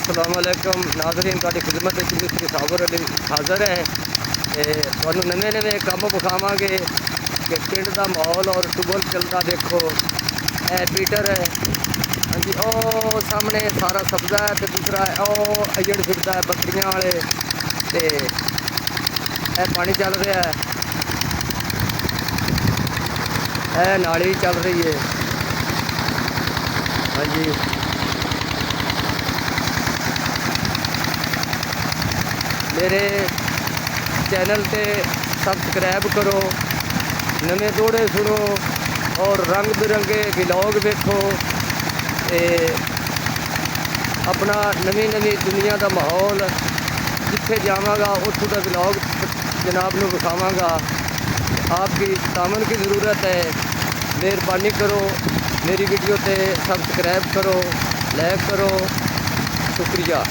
अस्सलाम वालेकुम नाज़रीन, तुहाडी खिदमत विच मिस्टर साबर अली हाज़र है। तुहानू नवे नवे काम विखावांगे कि पिंड का माहौल और टुबल चलता। देखो ए पीटर है, हाँ जी, ओ सामने सारा सब्जा है, तो दूसरा है ओ अजड़ फिरदा है बकरियां वाले, ते ए पानी चल रहा है, ए नाली चल रही है। हाँ जी, मेरे चैनल पे सब्सक्राइब करो, नवे दौड़े सुनो और रंग बिरंगे व्लॉग देखो। अपना नवी नवी दुनिया का माहौल जिथे जावांगा उत्थों का व्लॉग जनाब नू विखावांगा। आपकी तामन की ज़रूरत है, मेहरबानी करो मेरी वीडियो पे सब्सक्राइब करो, लाइक करो, शुक्रिया।